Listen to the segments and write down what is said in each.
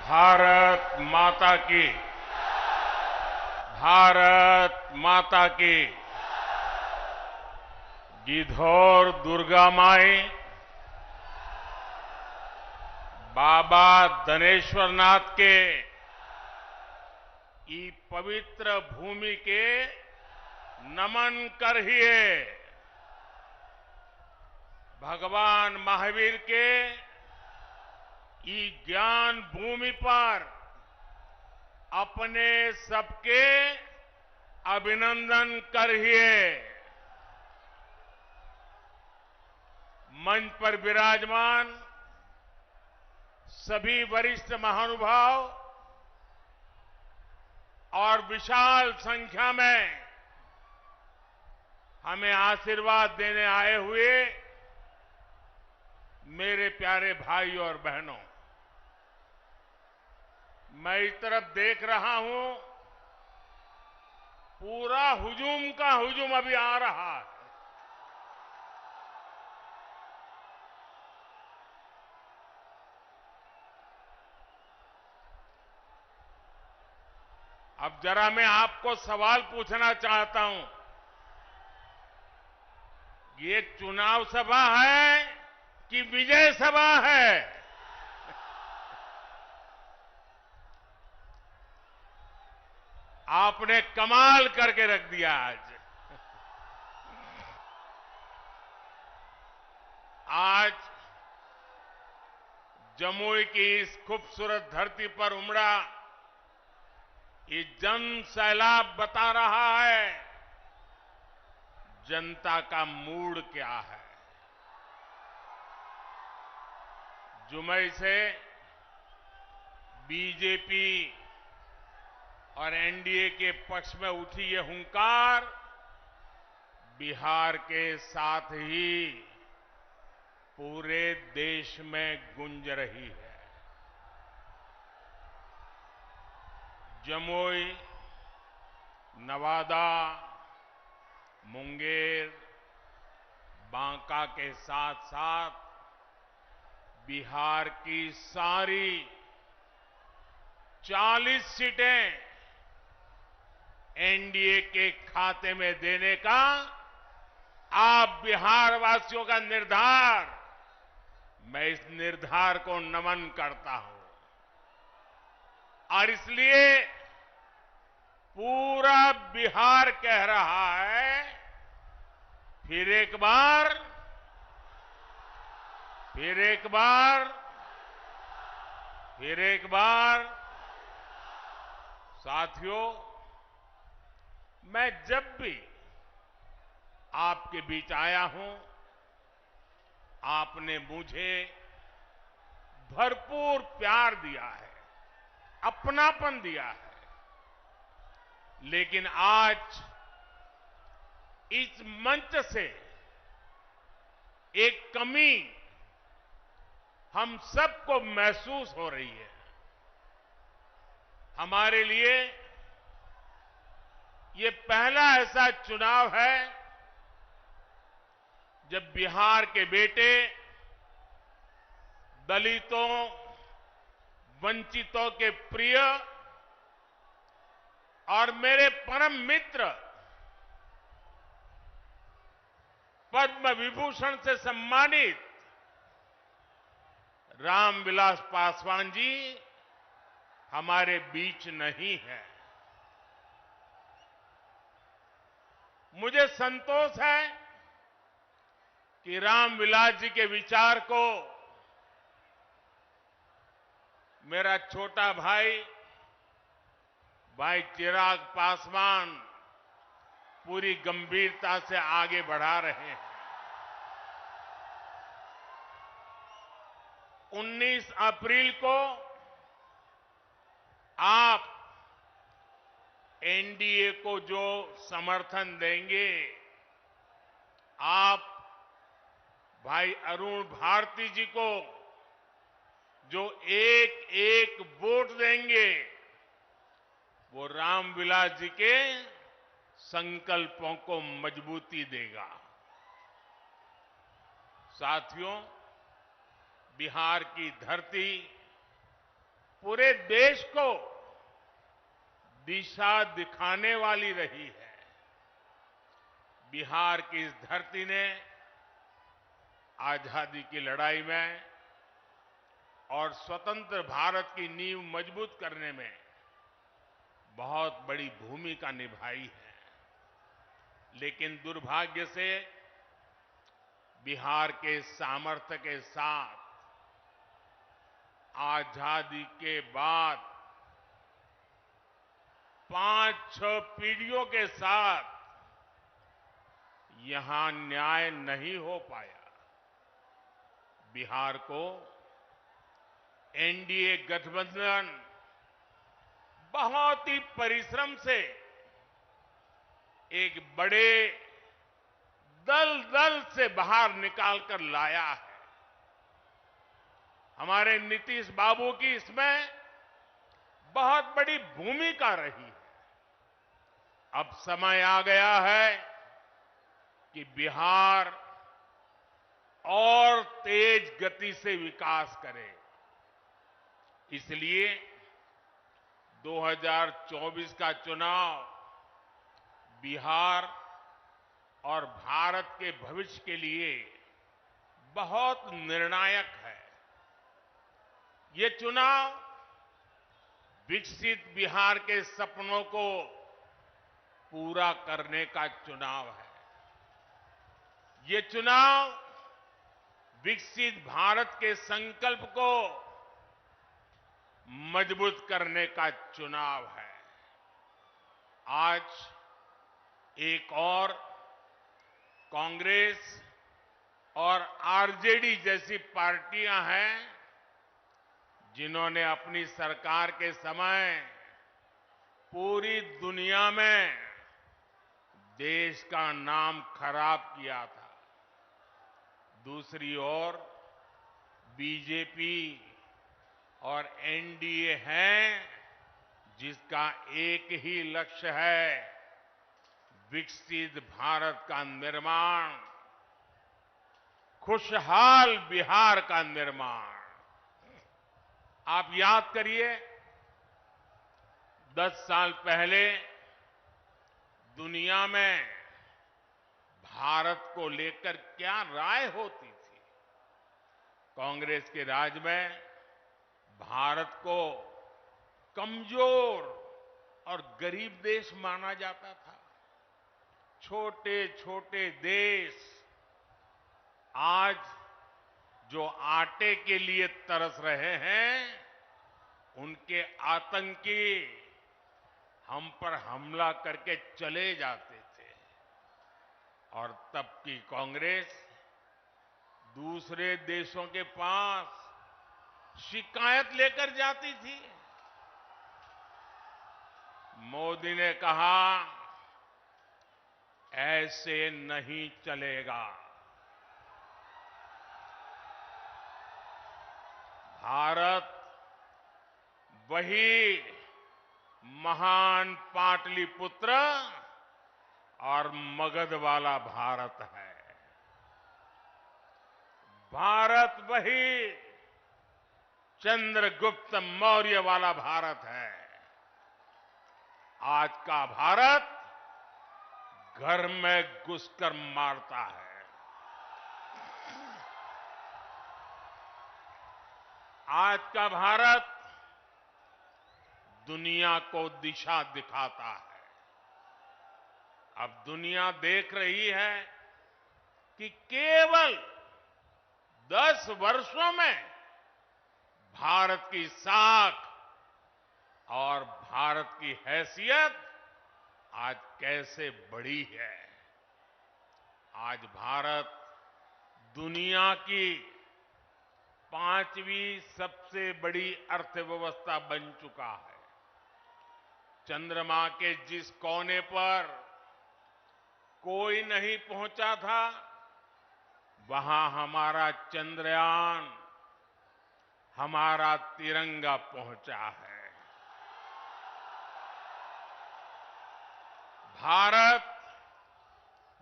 भारत माता की। भारत माता की। गिद्धौर दुर्गा माई, बाबा धनेश्वर नाथ के ई पवित्र भूमि के नमन करिए। भगवान महावीर के ई ज्ञान भूमि पर अपने सबके अभिनंदन करिए। मंच पर विराजमान सभी वरिष्ठ महानुभाव और विशाल संख्या में हमें आशीर्वाद देने आए हुए मेरे प्यारे भाई और बहनों, मैं इस तरफ देख रहा हूं, पूरा हुजूम का हुजूम अभी आ रहा है। अब जरा मैं आपको सवाल पूछना चाहता हूं, ये चुनाव सभा है कि विजय सभा है? आपने कमाल करके रख दिया आज। आज जमुई की इस खूबसूरत धरती पर उमड़ा ये जन सैलाब बता रहा है जनता का मूड क्या है। जुमई से बीजेपी और एनडीए के पक्ष में उठी ये हुंकार बिहार के साथ ही पूरे देश में गूंज रही है। जमुई, नवादा, मुंगेर, बांका के साथ साथ बिहार की सारी 40 सीटें एनडीए के खाते में देने का आप बिहार वासियों का निर्धार, मैं इस निर्धार को नमन करता हूं। और इसलिए पूरा बिहार कह रहा है, फिर एक बार, फिर एक बार, फिर एक बार। साथियों, मैं जब भी आपके बीच आया हूं, आपने मुझे भरपूर प्यार दिया है, अपनापन दिया है। लेकिन आज इस मंच से एक कमी हम सबको महसूस हो रही है। हमारे लिए ये पहला ऐसा चुनाव है जब बिहार के बेटे दलितों, वंचितों के प्रिय और मेरे परम मित्र पद्म विभूषण से सम्मानित रामविलास पासवान जी हमारे बीच नहीं है। मुझे संतोष है कि रामविलास जी के विचार को मेरा छोटा भाई चिराग पासवान पूरी गंभीरता से आगे बढ़ा रहे हैं। 19 अप्रैल को आप एनडीए को जो समर्थन देंगे, आप भाई अरुण भारती जी को जो एक एक वोट देंगे, वो रामविलास जी के संकल्पों को मजबूती देगा। साथियों, बिहार की धरती पूरे देश को दिशा दिखाने वाली रही है। बिहार की इस धरती ने आजादी की लड़ाई में और स्वतंत्र भारत की नींव मजबूत करने में बहुत बड़ी भूमिका निभाई है। लेकिन दुर्भाग्य से बिहार के सामर्थ्य के साथ आजादी के बाद 5-6 पीढ़ियों के साथ यहां न्याय नहीं हो पाया। बिहार को एनडीए गठबंधन बहुत ही परिश्रम से एक बड़े दल से बाहर निकालकर लाया है। हमारे नीतीश बाबू की इसमें बहुत बड़ी भूमिका रही है। अब समय आ गया है कि बिहार और तेज गति से विकास करे। इसलिए 2024 का चुनाव बिहार और भारत के भविष्य के लिए बहुत निर्णायक है। ये चुनाव विकसित बिहार के सपनों को पूरा करने का चुनाव है। ये चुनाव विकसित भारत के संकल्प को मजबूत करने का चुनाव है। आज एक और कांग्रेस और आरजेडी जैसी पार्टियां हैं जिन्होंने अपनी सरकार के समय पूरी दुनिया में देश का नाम खराब किया था। दूसरी ओर बीजेपी और एनडीए है जिसका एक ही लक्ष्य है, विकसित भारत का निर्माण, खुशहाल बिहार का निर्माण। आप याद करिए 10 साल पहले दुनिया में भारत को लेकर क्या राय होती थी। कांग्रेस के राज में भारत को कमजोर और गरीब देश माना जाता था। छोटे छोटे देश आज जो आटे के लिए तरस रहे हैं, उनके आतंकी हम पर हमला करके चले जाते थे। और तब की कांग्रेस दूसरे देशों के पास शिकायत लेकर जाती थी। मोदी ने कहा, ऐसे नहीं चलेगा। भारत वही महान पाटलिपुत्र और मगध वाला भारत है। भारत वही चंद्रगुप्त मौर्य वाला भारत है। आज का भारत घर में घुसकर मारता है। आज का भारत दुनिया को दिशा दिखाता है। अब दुनिया देख रही है कि केवल 10 वर्षों में भारत की साख और भारत की हैसियत आज कैसे बढ़ी है। आज भारत दुनिया की 5वीं सबसे बड़ी अर्थव्यवस्था बन चुका है। चंद्रमा के जिस कोने पर कोई नहीं पहुंचा था, वहां हमारा चंद्रयान, हमारा तिरंगा पहुंचा है। भारत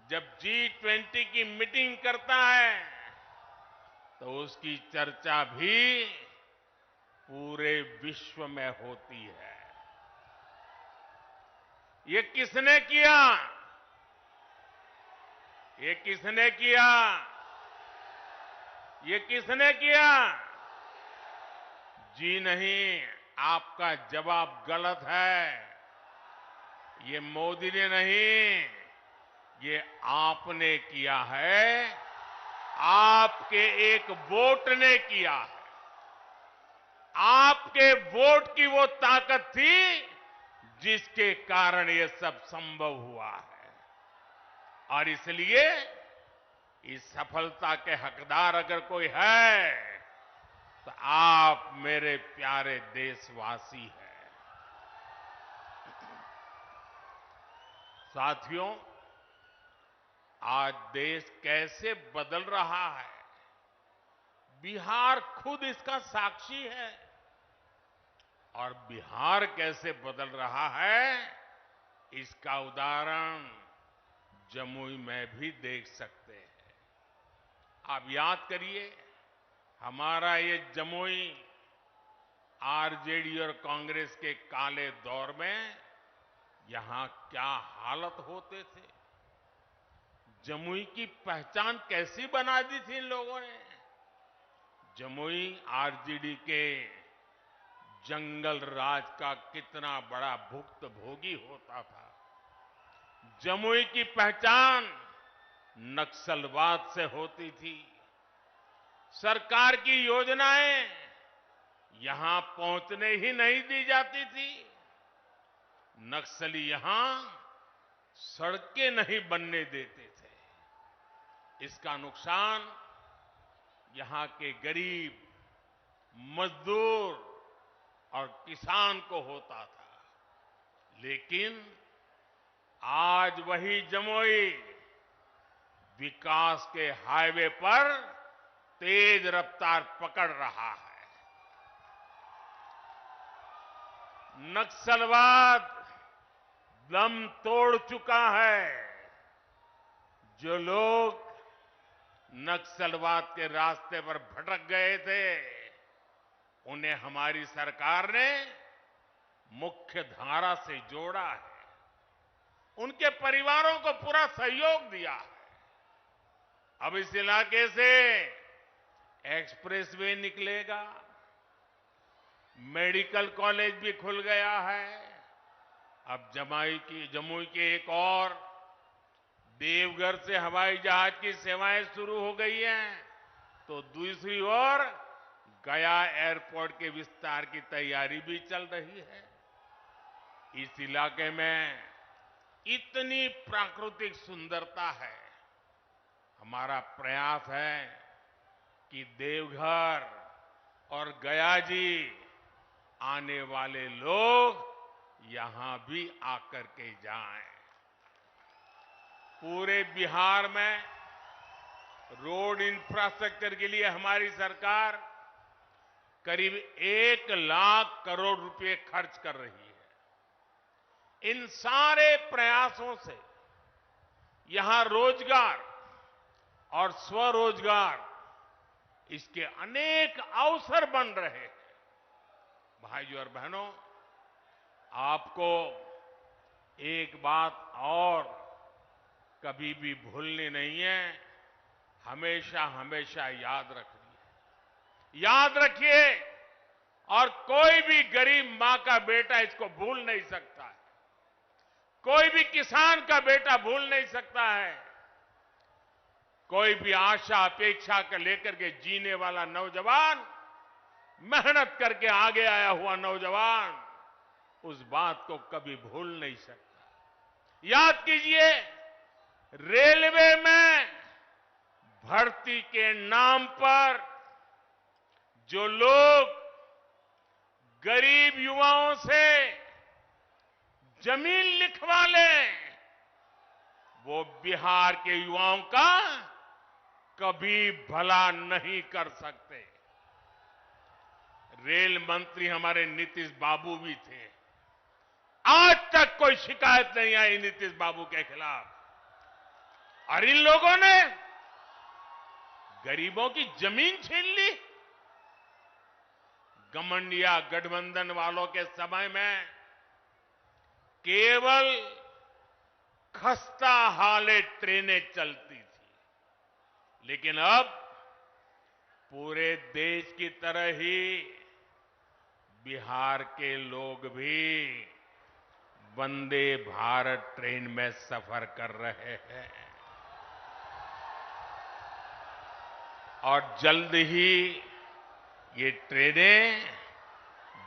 जब G20 की मीटिंग करता है तो उसकी चर्चा भी पूरे विश्व में होती है। ये किसने किया? ये किसने किया? ये किसने किया? जी नहीं, आपका जवाब गलत है। ये मोदी ने नहीं, ये आपने किया है। आपके एक वोट ने किया है। आपके वोट की वो ताकत थी जिसके कारण ये सब संभव हुआ है। और इसलिए इस सफलता के हकदार अगर कोई है तो आप मेरे प्यारे देशवासी हैं। साथियों, आज देश कैसे बदल रहा है, बिहार खुद इसका साक्षी है। और बिहार कैसे बदल रहा है, इसका उदाहरण जमुई में भी देख सकते हैं। आप याद करिए, हमारा ये जमुई आरजेडी और कांग्रेस के काले दौर में यहां क्या हालत होते थे। जमुई की पहचान कैसी बना दी थी इन लोगों ने। जमुई आरजेडी के जंगल राज का कितना बड़ा भुक्तभोगी होता था। जमुई की पहचान नक्सलवाद से होती थी। सरकार की योजनाएं यहां पहुंचने ही नहीं दी जाती थी। नक्सली यहां सड़कें नहीं बनने देते थे। इसका नुकसान यहां के गरीब, मजदूर और किसान को होता था। लेकिन आज वही जमुई विकास के हाईवे पर तेज रफ्तार पकड़ रहा है। नक्सलवाद दम तोड़ चुका है। जो लोग नक्सलवाद के रास्ते पर भटक गए थे, उन्हें हमारी सरकार ने मुख्य धारा से जोड़ा है। उनके परिवारों को पूरा सहयोग दिया है। अब इस इलाके से एक्सप्रेसवे निकलेगा, मेडिकल कॉलेज भी खुल गया है। अब जमुई के एक और देवघर से हवाई जहाज की सेवाएं शुरू हो गई हैं, तो दूसरी ओर गया एयरपोर्ट के विस्तार की तैयारी भी चल रही है। इस इलाके में इतनी प्राकृतिक सुंदरता है। हमारा प्रयास है कि देवघर और गया जी आने वाले लोग यहां भी आकर के जाएं। पूरे बिहार में रोड इंफ्रास्ट्रक्चर के लिए हमारी सरकार करीब 1 लाख करोड़ रुपए खर्च कर रही है। इन सारे प्रयासों से यहां रोजगार और स्वरोजगार, इसके अनेक अवसर बन रहे हैं। भाइयों और बहनों, आपको एक बात और कभी भी भूलनी नहीं है, हमेशा हमेशा याद रखनी है। याद रखिए, और कोई भी गरीब मां का बेटा इसको भूल नहीं सकता है। कोई भी किसान का बेटा भूल नहीं सकता है। कोई भी आशा अपेक्षा कर लेकर के जीने वाला नौजवान, मेहनत करके आगे आया हुआ नौजवान, उस बात को कभी भूल नहीं सकता। याद कीजिए, रेलवे में भर्ती के नाम पर जो लोग गरीब युवाओं से जमीन लिखवा लें, वो बिहार के युवाओं का कभी भला नहीं कर सकते। रेल मंत्री हमारे नीतीश बाबू भी थे। आज तक कोई शिकायत नहीं आई नीतीश बाबू के खिलाफ। और इन लोगों ने गरीबों की जमीन छीन ली। घमंड या गठबंधन वालों के समय में केवल खस्ता हाले ट्रेनें चलती थी, लेकिन अब पूरे देश की तरह ही बिहार के लोग भी वंदे भारत ट्रेन में सफर कर रहे हैं और जल्द ही ये ट्रेनें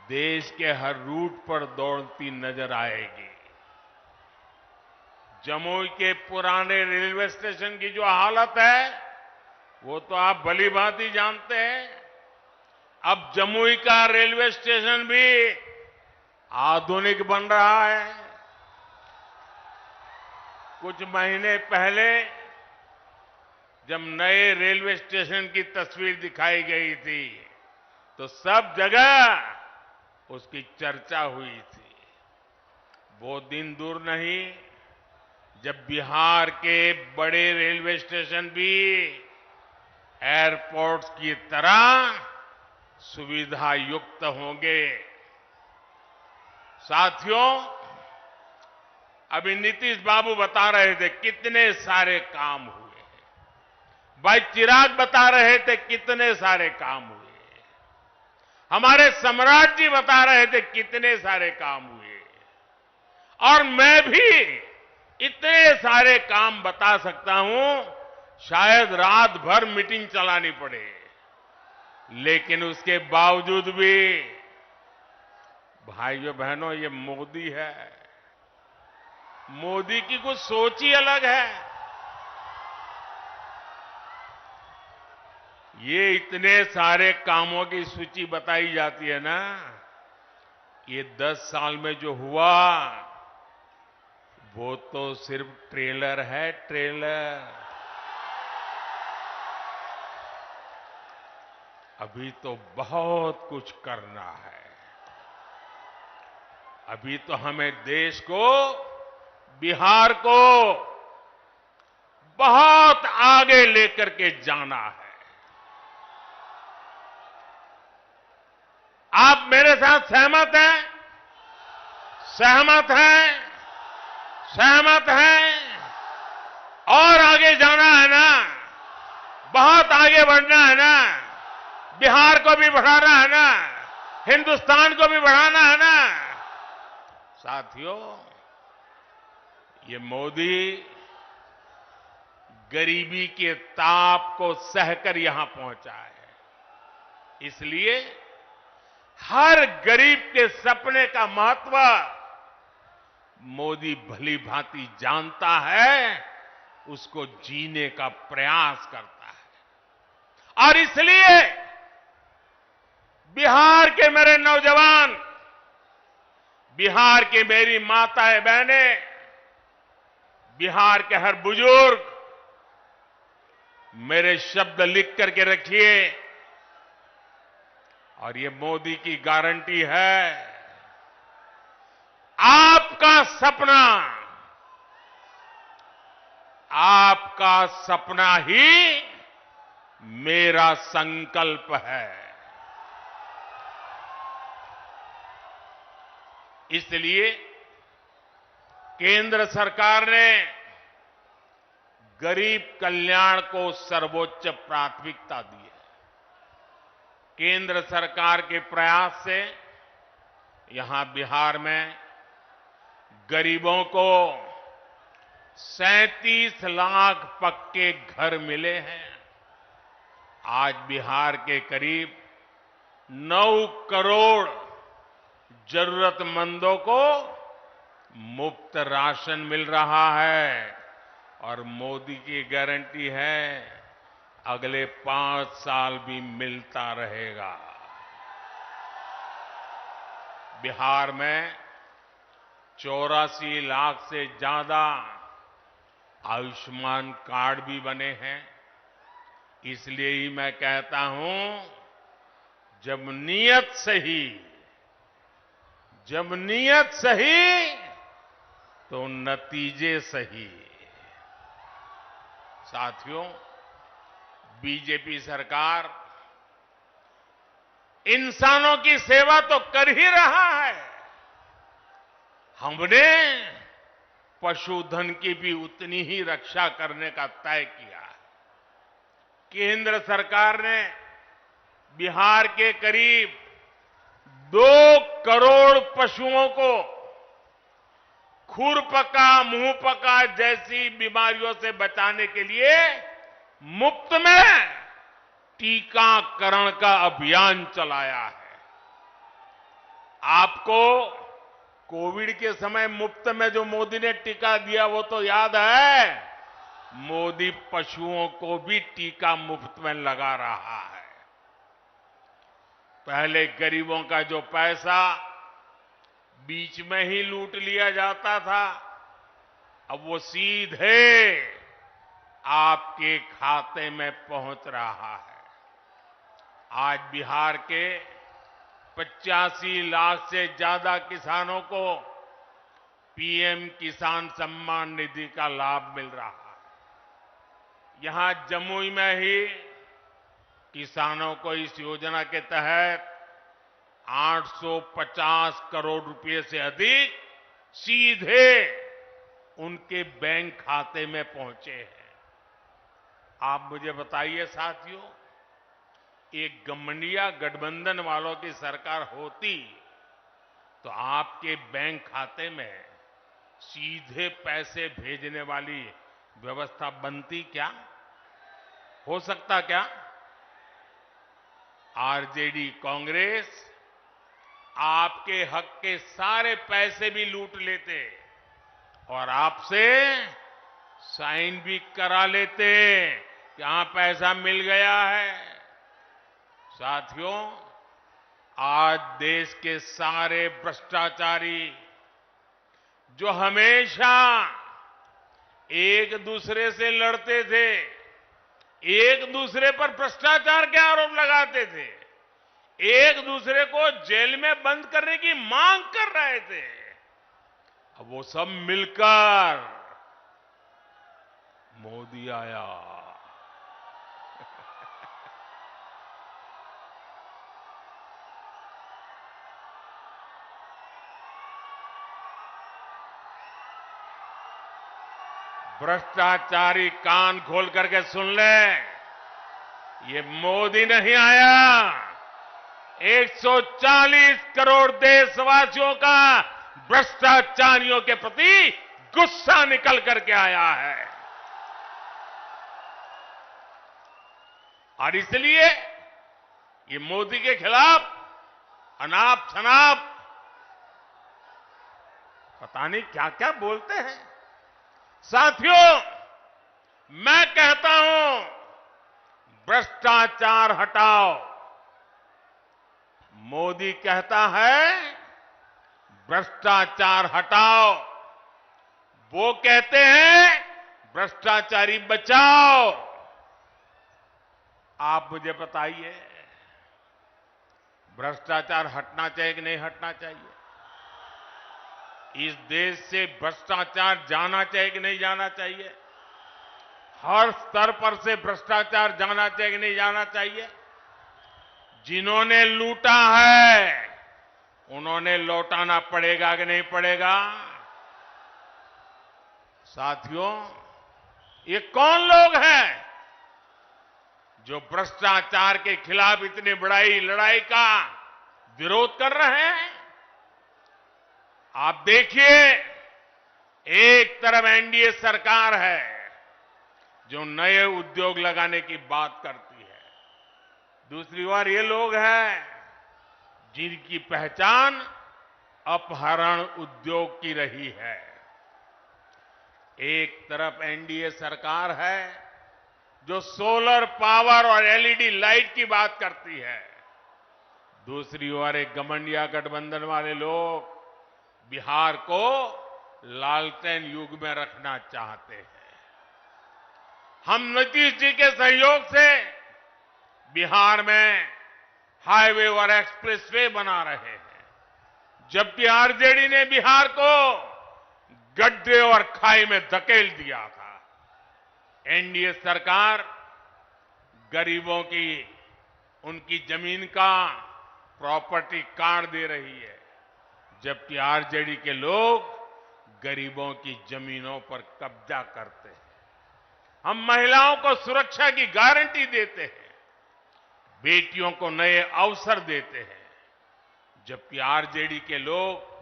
देश के हर रूट पर दौड़ती नजर आएगी। जमुई के पुराने रेलवे स्टेशन की जो हालत है वो तो आप भली भांति जानते हैं। अब जमुई का रेलवे स्टेशन भी आधुनिक बन रहा है। कुछ महीने पहले जब नए रेलवे स्टेशन की तस्वीर दिखाई गई थी तो सब जगह उसकी चर्चा हुई थी। वो दिन दूर नहीं जब बिहार के बड़े रेलवे स्टेशन भी एयरपोर्ट्स की तरह सुविधा युक्त होंगे। साथियों, अभी नीतीश बाबू बता रहे थे कितने सारे काम हुए हैं। भाई चिराग बता रहे थे कितने सारे काम हुए। हमारे सम्राट जी बता रहे थे कितने सारे काम हुए। और मैं भी इतने सारे काम बता सकता हूं, शायद रात भर मीटिंग चलानी पड़े, लेकिन उसके बावजूद भी भाइयों बहनों ये मोदी है। मोदी की कुछ सोच ही अलग है। ये इतने सारे कामों की सूची बताई जाती है ना, ये 10 साल में जो हुआ वो तो सिर्फ ट्रेलर है, ट्रेलर। अभी तो बहुत कुछ करना है। अभी तो हमें देश को, बिहार को बहुत आगे लेकर के जाना है। आप मेरे साथ सहमत हैं? सहमत हैं? सहमत हैं? और आगे जाना है ना? बहुत आगे बढ़ना है ना? बिहार को भी बढ़ाना है ना? हिंदुस्तान को भी बढ़ाना है ना? साथियों, ये मोदी गरीबी के ताप को सहकर यहां पहुंचा है। इसलिए हर गरीब के सपने का महत्व मोदी भली भांति जानता है, उसको जीने का प्रयास करता है। और इसलिए बिहार के मेरे नौजवान, बिहार की मेरी माताएं बहनें, बिहार के हर बुजुर्ग, मेरे शब्द लिख करके रखिए। और ये मोदी की गारंटी है, आपका सपना, आपका सपना ही मेरा संकल्प है। इसलिए केंद्र सरकार ने गरीब कल्याण को सर्वोच्च प्राथमिकता दी है। केंद्र सरकार के प्रयास से यहां बिहार में गरीबों को 37 लाख पक्के घर मिले हैं। आज बिहार के करीब 9 करोड़ जरूरतमंदों को मुफ्त राशन मिल रहा है। और मोदी की गारंटी है, अगले 5 साल भी मिलता रहेगा। बिहार में 84 लाख से ज्यादा आयुष्मान कार्ड भी बने हैं। इसलिए ही मैं कहता हूं, जब नीयत सही, जब नीयत सही तो नतीजे सही। साथियों, बीजेपी सरकार इंसानों की सेवा तो कर ही रहा है, हमने पशुधन की भी उतनी ही रक्षा करने का तय किया है। केंद्र सरकार ने बिहार के करीब 2 करोड़ पशुओं को खुरपका, मुंहपका जैसी बीमारियों से बचाने के लिए मुफ्त में टीकाकरण का अभियान चलाया है। आपको कोविड के समय मुफ्त में जो मोदी ने टीका दिया वो तो याद है। मोदी पशुओं को भी टीका मुफ्त में लगा रहा है। पहले गरीबों का जो पैसा बीच में ही लूट लिया जाता था, अब वो सीधे आपके खाते में पहुंच रहा है। आज बिहार के 85 लाख से ज्यादा किसानों को पीएम किसान सम्मान निधि का लाभ मिल रहा है। यहां जमुई में ही किसानों को इस योजना के तहत 850 करोड़ रुपए से अधिक सीधे उनके बैंक खाते में पहुंचे हैं। आप मुझे बताइए साथियों, एक गठबंधन गठबंधन वालों की सरकार होती तो आपके बैंक खाते में सीधे पैसे भेजने वाली व्यवस्था बनती क्या? हो सकता क्या? आरजेडी कांग्रेस आपके हक के सारे पैसे भी लूट लेते और आपसे साइन भी करा लेते कि हां पैसा मिल गया है। साथियों, आज देश के सारे भ्रष्टाचारी जो हमेशा एक दूसरे से लड़ते थे, एक दूसरे पर भ्रष्टाचार के आरोप लगाते थे, एक दूसरे को जेल में बंद करने की मांग कर रहे थे, अब वो सब मिलकर मोदी आया। भ्रष्टाचारी कान खोल करके सुन ले, ये मोदी नहीं आया, 140 करोड़ देशवासियों का भ्रष्टाचारियों के प्रति गुस्सा निकल करके आया है। और इसलिए ये मोदी के खिलाफ अनाप शनाप पता नहीं क्या क्या बोलते हैं। साथियों, मैं कहता हूं भ्रष्टाचार हटाओ। मोदी कहता है भ्रष्टाचार हटाओ, वो कहते हैं भ्रष्टाचारी बचाओ। आप मुझे बताइए, भ्रष्टाचार हटना चाहिए कि नहीं हटना चाहिए? इस देश से भ्रष्टाचार जाना चाहिए कि नहीं जाना चाहिए? हर स्तर पर से भ्रष्टाचार जाना चाहिए कि नहीं जाना चाहिए? जिन्होंने लूटा है उन्होंने लौटाना पड़ेगा कि नहीं पड़ेगा? साथियों, ये कौन लोग हैं जो भ्रष्टाचार के खिलाफ इतनी बड़ी लड़ाई का विरोध कर रहे हैं? आप देखिए, एक तरफ एनडीए सरकार है जो नए उद्योग लगाने की बात करती है, दूसरी ओर ये लोग हैं जिनकी पहचान अपहरण उद्योग की रही है। एक तरफ एनडीए सरकार है जो सोलर पावर और एलईडी लाइट की बात करती है, दूसरी ओर एक गठबंधन गठबंधन वाले लोग बिहार को लालटेन युग में रखना चाहते हैं। हम नीतीश जी के सहयोग से बिहार में हाईवे और एक्सप्रेसवे बना रहे हैं, जबकि आरजेडी ने बिहार को गड्ढे और खाई में धकेल दिया था। एनडीए सरकार गरीबों की उनकी जमीन का प्रॉपर्टी कार्ड दे रही है, जबकि आरजेडी के लोग गरीबों की जमीनों पर कब्जा करते हैं। हम महिलाओं को सुरक्षा की गारंटी देते हैं, बेटियों को नए अवसर देते हैं, जबकि आरजेडी के लोग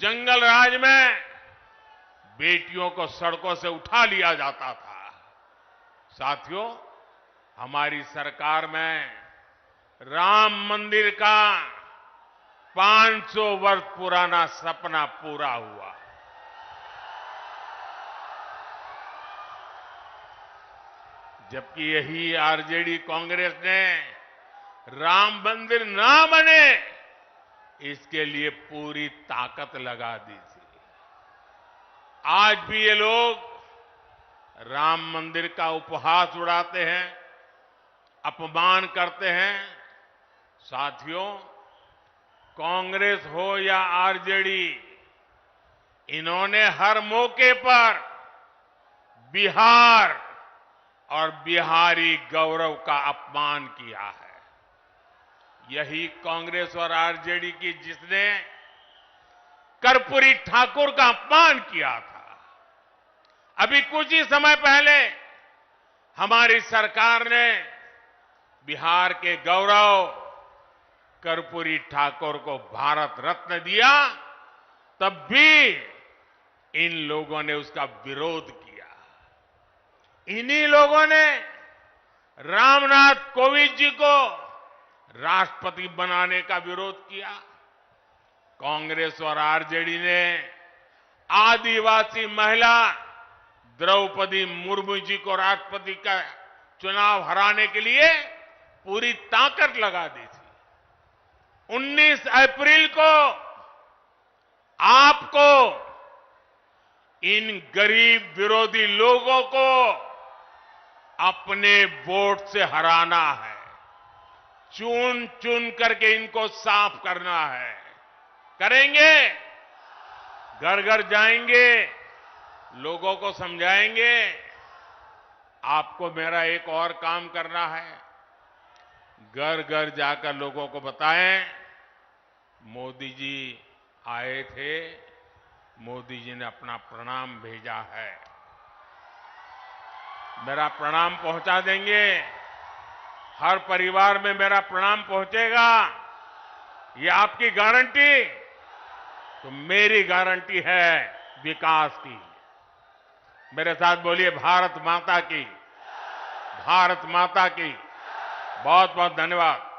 जंगल राज में बेटियों को सड़कों से उठा लिया जाता था। साथियों, हमारी सरकार में राम मंदिर का 500 वर्ष पुराना सपना पूरा हुआ। जबकि यही आरजेडी कांग्रेस ने राम मंदिर ना बने, इसके लिए पूरी ताकत लगा दी थी। आज भी ये लोग राम मंदिर का उपहास उड़ाते हैं, अपमान करते हैं। साथियों, कांग्रेस हो या आरजेडी, इन्होंने हर मौके पर बिहार और बिहारी गौरव का अपमान किया है। यही कांग्रेस और आरजेडी की जिसने कर्पूरी ठाकुर का अपमान किया था। अभी कुछ ही समय पहले हमारी सरकार ने बिहार के गौरव कर्पूरी ठाकुर को भारत रत्न दिया, तब भी इन लोगों ने उसका विरोध किया। इन्हीं लोगों ने रामनाथ कोविंद जी को राष्ट्रपति बनाने का विरोध किया। कांग्रेस और आरजेडी ने आदिवासी महिला द्रौपदी मुर्मू जी को राष्ट्रपति का चुनाव हराने के लिए पूरी ताकत लगा दी थी। 19 अप्रैल को आपको इन गरीब विरोधी लोगों को अपने वोट से हराना है। चुन चुन करके इनको साफ करना है। करेंगे? घर घर जाएंगे, लोगों को समझाएंगे। आपको मेरा एक और काम करना है। घर घर जाकर लोगों को बताएं, मोदी जी आए थे, मोदी जी ने अपना प्रणाम भेजा है। मेरा प्रणाम पहुंचा देंगे। हर परिवार में मेरा प्रणाम पहुंचेगा। ये आपकी गारंटी? तो मेरी गारंटी है विकास की। मेरे साथ बोलिए, भारत माता की, भारत माता की। बहुत बहुत धन्यवाद।